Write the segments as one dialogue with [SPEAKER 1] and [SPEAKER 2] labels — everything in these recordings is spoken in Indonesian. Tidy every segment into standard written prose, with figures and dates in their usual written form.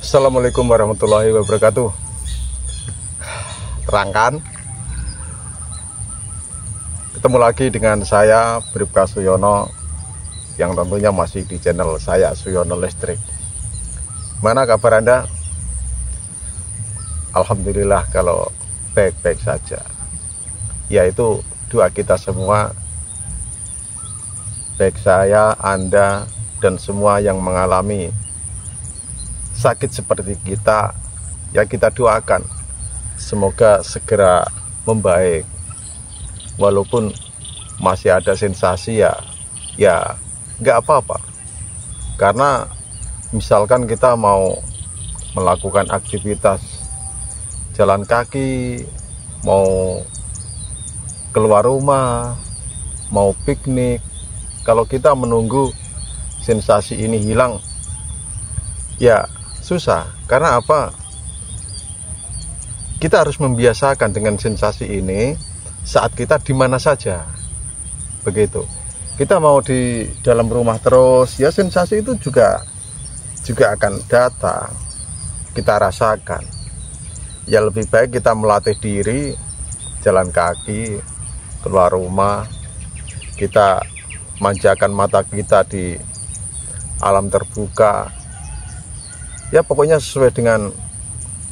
[SPEAKER 1] Assalamualaikum warahmatullahi wabarakatuh. Terangkan, ketemu lagi dengan saya Bribka Suyono, yang tentunya masih di channel saya Suyono Listrik. Mana kabar Anda? Alhamdulillah kalau baik-baik saja. Yaitu doa kita semua, baik saya, Anda, dan semua yang mengalami sakit seperti kita, ya kita doakan semoga segera membaik. Walaupun masih ada sensasi ya nggak apa-apa. Karena misalkan kita mau melakukan aktivitas jalan kaki, mau keluar rumah, mau piknik, kalau kita menunggu sensasi ini hilang, ya susah. Karena apa? Kita harus membiasakan dengan sensasi ini saat kita di mana saja. Begitu. Kita mau di dalam rumah terus, ya sensasi itu juga akan datang. Kita rasakan. Ya lebih baik kita melatih diri, jalan kaki, keluar rumah, kita manjakan mata kita di alam terbuka. Ya pokoknya sesuai dengan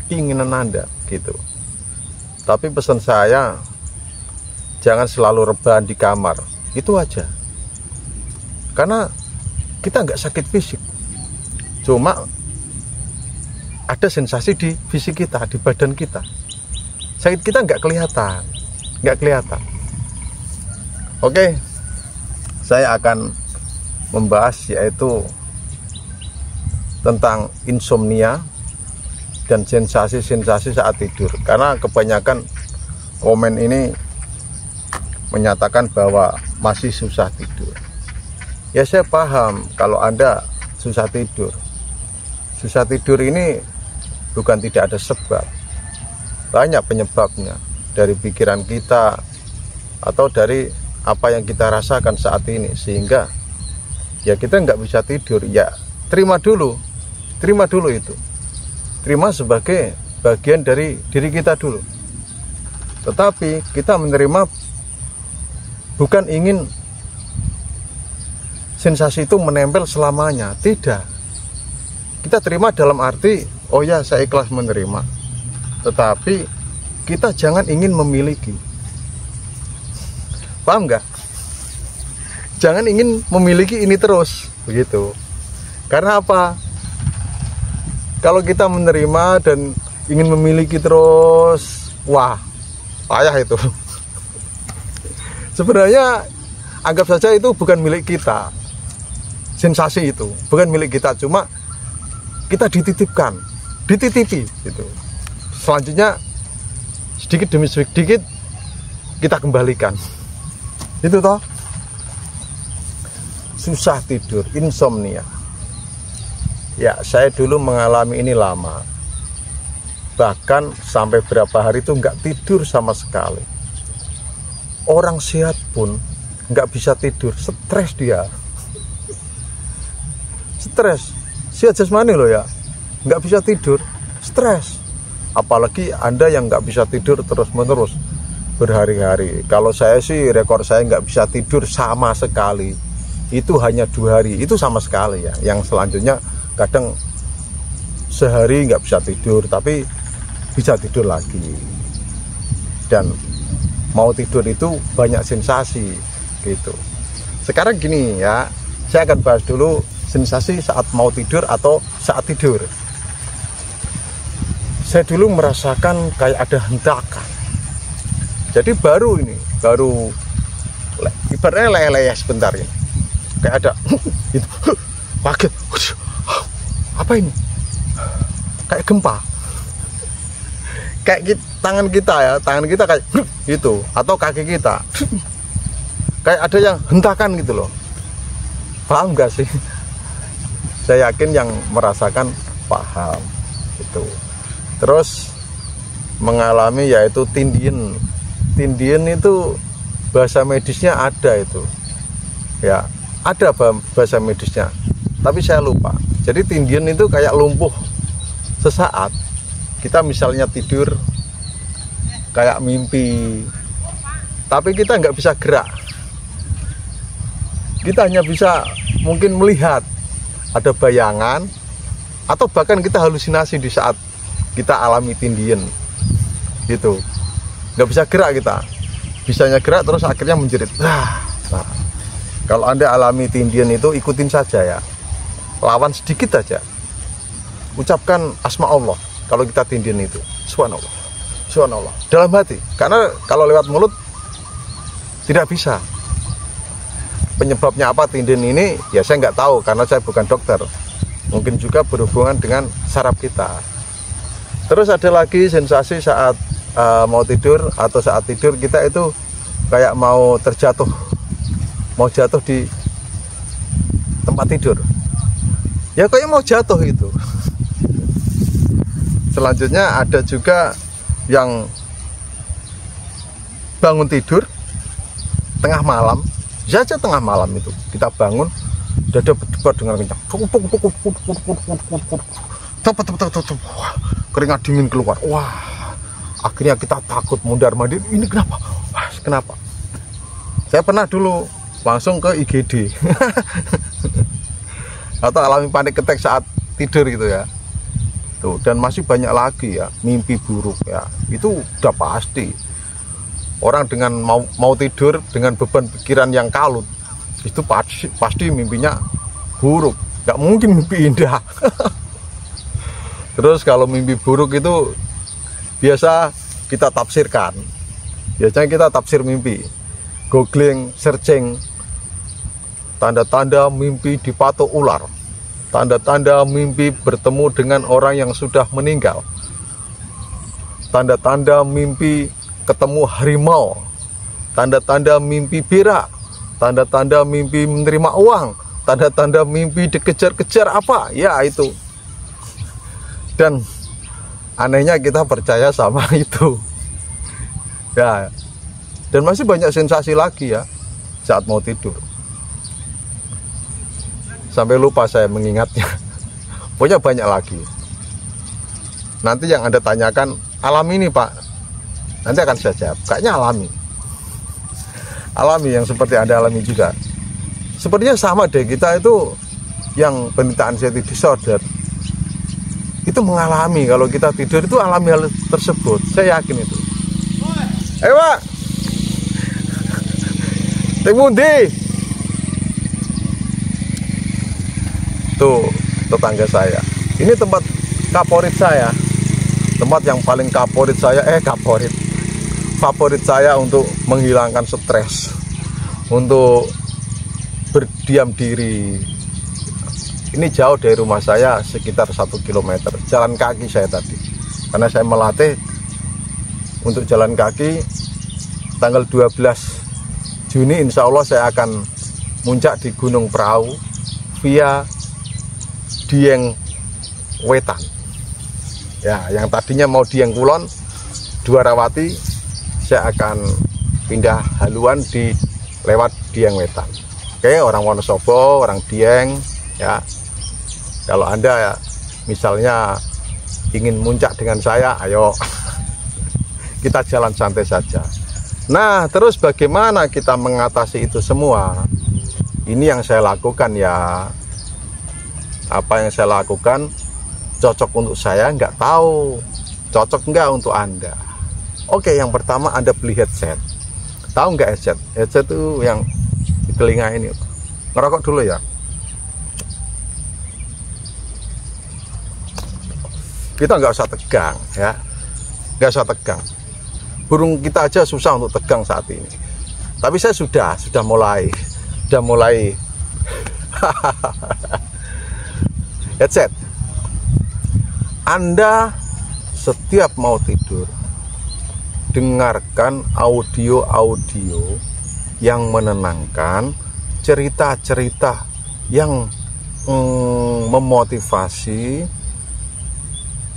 [SPEAKER 1] keinginan Anda gitu. Tapi pesan saya, jangan selalu rebahan di kamar, itu aja. Karena kita nggak sakit fisik, cuma ada sensasi di fisik kita, di badan kita. Sakit kita nggak kelihatan. Oke, saya akan membahas yaitu tentang insomnia dan sensasi-sensasi saat tidur. Karena kebanyakan komen ini menyatakan bahwa masih susah tidur. Ya saya paham kalau Anda susah tidur. Susah tidur ini bukan tidak ada sebab. Banyak penyebabnya, dari pikiran kita atau dari apa yang kita rasakan saat ini, sehingga ya kita nggak bisa tidur. Ya terima dulu itu, terima sebagai bagian dari diri kita dulu. Tetapi kita menerima bukan ingin sensasi itu menempel selamanya, tidak. Kita terima dalam arti, oh ya saya ikhlas menerima, tetapi kita jangan ingin memiliki. Paham nggak? Jangan ingin memiliki ini terus, begitu. Karena apa? Kalau kita menerima dan ingin memiliki terus, wah, payah itu. Sebenarnya anggap saja itu bukan milik kita. Sensasi itu bukan milik kita, cuma kita dititipi gitu. Selanjutnya sedikit demi sedikit kita kembalikan. Itu toh. Susah tidur, insomnia. Ya, saya dulu mengalami ini lama. Bahkan sampai berapa hari itu nggak tidur sama sekali. Orang sehat pun nggak bisa tidur, stres dia. Stres, sehat jasmani loh ya, nggak bisa tidur, stres. Apalagi Anda yang nggak bisa tidur terus-menerus berhari-hari. Kalau saya sih rekor saya nggak bisa tidur sama sekali. Itu hanya 2 hari, itu sama sekali ya. Yang selanjutnya kadang sehari nggak bisa tidur, tapi bisa tidur lagi. Dan mau tidur itu banyak sensasi gitu. Sekarang gini ya, saya akan bahas dulu sensasi saat mau tidur atau saat tidur. Saya dulu merasakan kayak ada hentakan. Jadi baru ibaratnya leleh sebentar ini. Kayak ada gitu. Kaget. Apa ini? Kayak gempa. Kayak tangan kita kayak gitu, atau kaki kita kayak ada yang hentakan gitu loh. Paham gak sih? Saya yakin yang merasakan paham gitu. Terus mengalami yaitu tindian. Tindian itu bahasa medisnya ada itu. Ya, ada bahasa medisnya. Tapi saya lupa. Jadi tindian itu kayak lumpuh sesaat kita misalnya tidur kayak mimpi, tapi kita nggak bisa gerak, kita hanya bisa mungkin melihat ada bayangan, atau bahkan kita halusinasi di saat kita alami tindian gitu. Nggak bisa gerak, kita bisanya gerak terus akhirnya menjerit. Nah, kalau Anda alami tindian itu ikutin saja ya, lawan sedikit aja, ucapkan asma Allah kalau kita tindian itu, subhanallah, subhanallah, dalam hati. Karena kalau lewat mulut tidak bisa. Penyebabnya apa tindian ini ya saya nggak tahu, karena saya bukan dokter. Mungkin juga berhubungan dengan saraf kita. Terus ada lagi sensasi saat mau tidur atau saat tidur kita itu kayak mau terjatuh, mau jatuh di tempat tidur ya, kayak mau jatuh itu. Selanjutnya ada juga yang bangun tidur tengah malam, saja tengah malam itu kita bangun dada berdebar dengan kencang, keringat dingin keluar. Wah, akhirnya kita takut mundar-mandir, ini kenapa? Wah, kenapa? Saya pernah dulu langsung ke IGD atau alami panik attack saat tidur gitu ya. Tuh, dan masih banyak lagi ya, mimpi buruk ya. Itu udah pasti. Orang dengan mau tidur dengan beban pikiran yang kalut, itu pasti mimpinya buruk. Gak mungkin mimpi indah. Terus kalau mimpi buruk itu biasa kita tafsirkan. Biasanya kita tafsir mimpi, googling, searching, tanda-tanda mimpi dipatok ular, tanda-tanda mimpi bertemu dengan orang yang sudah meninggal, tanda-tanda mimpi ketemu harimau, tanda-tanda mimpi berak, tanda-tanda mimpi menerima uang, tanda-tanda mimpi dikejar-kejar apa, ya itu. Dan anehnya kita percaya sama itu ya. Dan masih banyak sensasi lagi ya saat mau tidur, sampai lupa saya mengingatnya. Pokoknya banyak lagi. Nanti yang Anda tanyakan, alami ini Pak, nanti akan saya jawab, kayaknya alami yang seperti Anda alami juga. Sepertinya sama deh, kita itu yang penderita anxiety disorder itu mengalami, kalau kita tidur itu alami hal tersebut. Saya yakin itu. Pak, Temundi tuh tetangga saya. Ini tempat favorit saya, tempat yang paling favorit saya, favorit saya untuk menghilangkan stres, untuk berdiam diri. Ini jauh dari rumah saya, sekitar 1 km. Jalan kaki saya tadi, karena saya melatih untuk jalan kaki. Tanggal 12 Juni insya Allah saya akan muncak di Gunung Prau via Dieng Wetan ya. Yang tadinya mau Dieng Kulon, Dwarawati, saya akan pindah haluan di lewat Dieng Wetan. Oke, orang Wonosobo, orang Dieng ya. Kalau Anda ya, misalnya ingin muncak dengan saya, ayo kita jalan santai saja. Nah, terus bagaimana kita mengatasi itu semua? Ini yang saya lakukan ya. Apa yang saya lakukan cocok untuk saya, nggak tahu cocok nggak untuk Anda. Oke, yang pertama Anda beli headset. Tahu nggak headset? Headset itu yang di telinga ini. Ngerokok dulu ya. Kita nggak usah tegang ya, nggak usah tegang. Burung kita aja susah untuk tegang saat ini. Tapi saya sudah mulai headset. Anda setiap mau tidur, dengarkan audio-audio yang menenangkan, cerita-cerita yang memotivasi,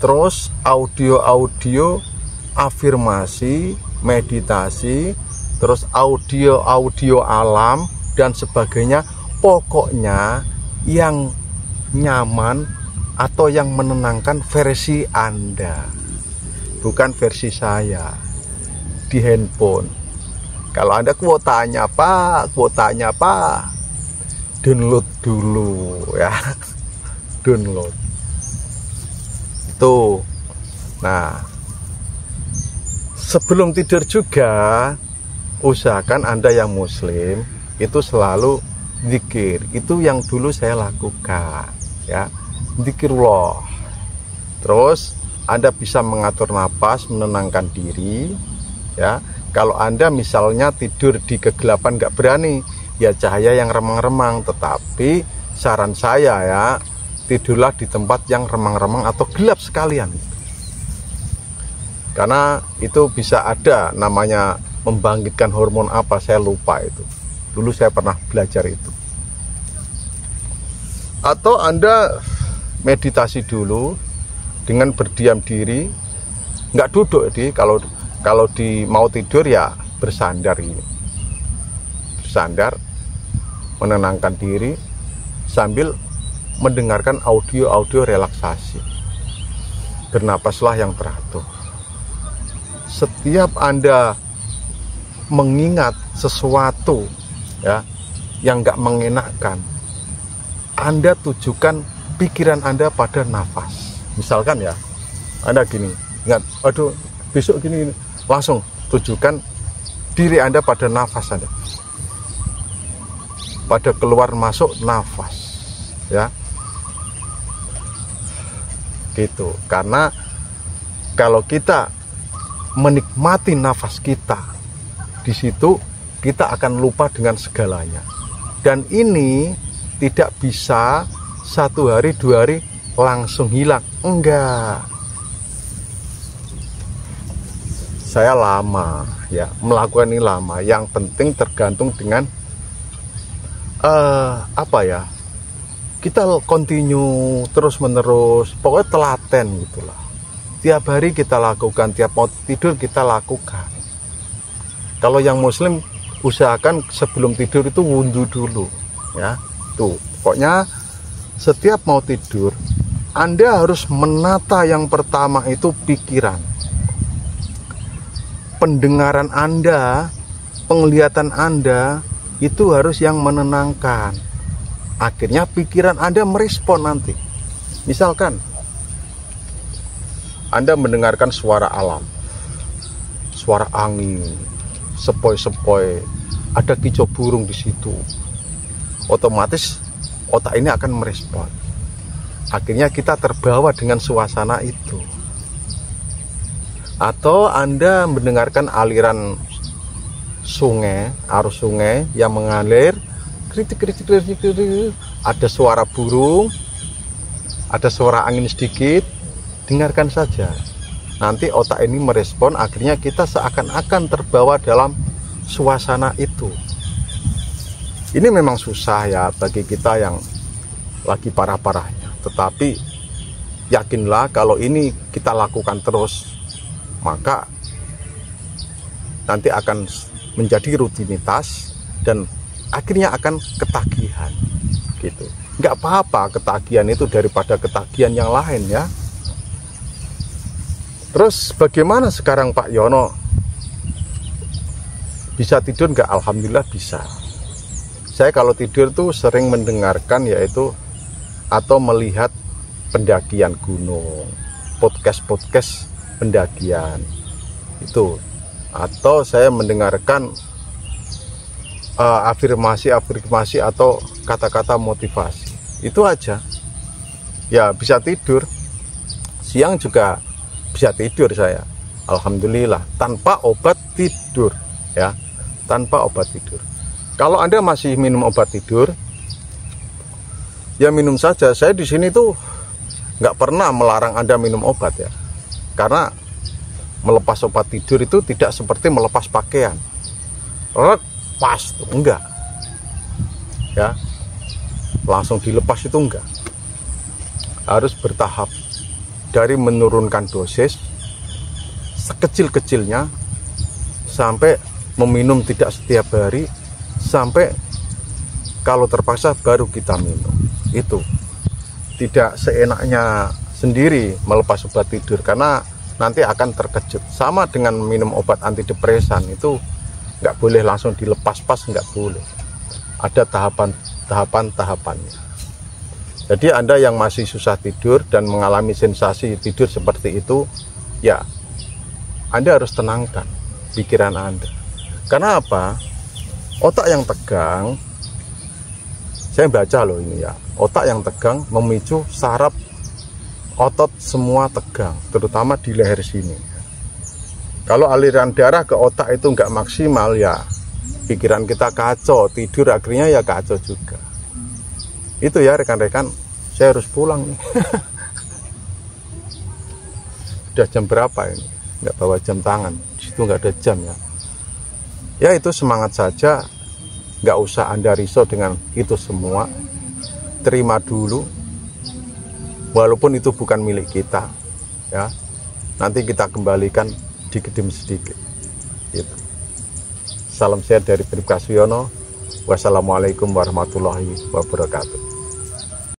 [SPEAKER 1] terus audio-audio afirmasi, meditasi, terus audio-audio alam dan sebagainya. Pokoknya yang nyaman, atau yang menenangkan versi Anda, bukan versi saya di handphone. Kalau Anda kuotanya Pak, download dulu ya. Download itu. Nah, sebelum tidur juga usahakan Anda yang muslim itu selalu zikir. Itu yang dulu saya lakukan ya, zikirullah. Terus Anda bisa mengatur napas, menenangkan diri ya. Kalau Anda misalnya tidur di kegelapan nggak berani, ya cahaya yang remang-remang. Tetapi saran saya ya, tidurlah di tempat yang remang-remang atau gelap sekalian. Karena itu bisa ada namanya membangkitkan hormon apa, saya lupa itu. Dulu saya pernah belajar itu. Atau Anda meditasi dulu dengan berdiam diri, nggak duduk kalau di mau tidur ya bersandar ini. Bersandar, menenangkan diri sambil mendengarkan audio relaksasi. Bernapaslah yang teratur. Setiap Anda mengingat sesuatu ya yang nggak mengenakkan, Anda tujukan pikiran Anda pada nafas. Misalkan ya, Anda gini, ingat, aduh besok gini, langsung tujukan diri Anda pada nafas Anda, pada keluar masuk nafas ya, gitu. Karena kalau kita menikmati nafas kita, di situ kita akan lupa dengan segalanya. Dan ini tidak bisa 1 hari 2 hari langsung hilang, enggak. Saya lama ya melakukan ini, lama. Yang penting tergantung dengan kita continue terus menerus, pokoknya telaten gitulah. Tiap hari kita lakukan, tiap mau tidur kita lakukan. Kalau yang muslim usahakan sebelum tidur itu wudhu dulu ya. Tuh, pokoknya setiap mau tidur Anda harus menata yang pertama itu pikiran. Pendengaran Anda, penglihatan Anda itu harus yang menenangkan. Akhirnya pikiran Anda merespon nanti. Misalkan Anda mendengarkan suara alam, suara angin, sepoi-sepoi, ada kicau burung di situ. Otomatis otak ini akan merespon. Akhirnya kita terbawa dengan suasana itu. Atau Anda mendengarkan aliran sungai, arus sungai yang mengalir, kritik, ada suara burung, ada suara angin sedikit, dengarkan saja. Nanti otak ini merespon, akhirnya kita seakan-akan terbawa dalam suasana itu. Ini memang susah ya bagi kita yang lagi parah-parahnya. Tetapi yakinlah kalau ini kita lakukan terus, maka nanti akan menjadi rutinitas dan akhirnya akan ketagihan gitu. Nggak apa-apa ketagihan itu daripada ketagihan yang lain ya. Terus bagaimana sekarang Pak Yono? Bisa tidur nggak? Alhamdulillah bisa. Saya kalau tidur tuh sering mendengarkan yaitu atau melihat pendakian gunung, podcast pendakian itu, atau saya mendengarkan afirmasi atau kata-kata motivasi. Itu aja ya, bisa tidur. Siang juga bisa tidur saya, alhamdulillah, tanpa obat tidur ya, tanpa obat tidur. Kalau Anda masih minum obat tidur, ya minum saja. Saya di sini tuh nggak pernah melarang Anda minum obat ya, karena melepas obat tidur itu tidak seperti melepas pakaian, lepas tuh enggak ya, langsung dilepas itu enggak, harus bertahap. Dari menurunkan dosis sekecil-kecilnya sampai meminum tidak setiap hari, sampai kalau terpaksa baru kita minum. Itu tidak seenaknya sendiri melepas obat tidur, karena nanti akan terkejut. Sama dengan minum obat antidepresan, itu nggak boleh langsung dilepas pas, nggak boleh. Ada tahapannya. Jadi Anda yang masih susah tidur dan mengalami sensasi tidur seperti itu, ya Anda harus tenangkan pikiran Anda. Karena apa? Otak yang tegang, saya baca loh ini ya, otak yang tegang memicu saraf otot semua tegang, terutama di leher sini. Kalau aliran darah ke otak itu nggak maksimal, ya pikiran kita kacau, tidur akhirnya ya kacau juga. Itu ya rekan-rekan, saya harus pulang nih. Udah jam berapa ini? Nggak bawa jam tangan, di situ nggak ada jam ya. Ya itu semangat saja, nggak usah Anda risau dengan itu semua. Terima dulu, walaupun itu bukan milik kita, ya. Nanti kita kembalikan sedikit demi sedikit. Gitu. Salam sehat dari Philip Kaswiono. Wassalamualaikum warahmatullahi wabarakatuh.